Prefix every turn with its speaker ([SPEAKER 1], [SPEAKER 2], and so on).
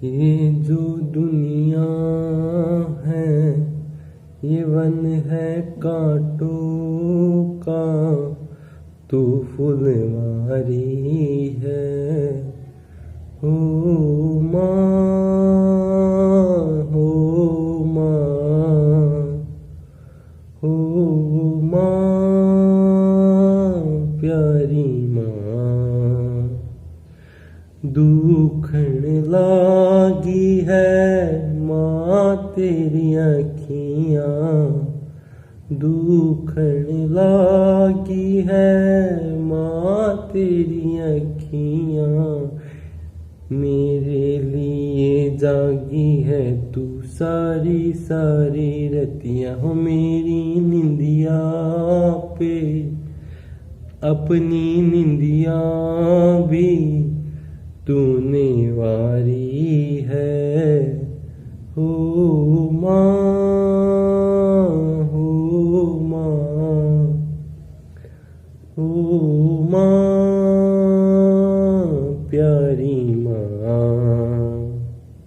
[SPEAKER 1] ये जो दुनिया है ये वन है कांटों का, तू फुलवारी है। हो माँ, हो माँ, हो माँ, प्यारी माँ। दुखण लागी है माँ तेरी अखियाँ, दुखण लागी है माँ तेरी अखियाँ। मेरे लिए जागी है तू सारी सारी रतियाँ। हो मेरी निंदिया पे अपनी निंदिया भी तूने वारी है। हो माँ।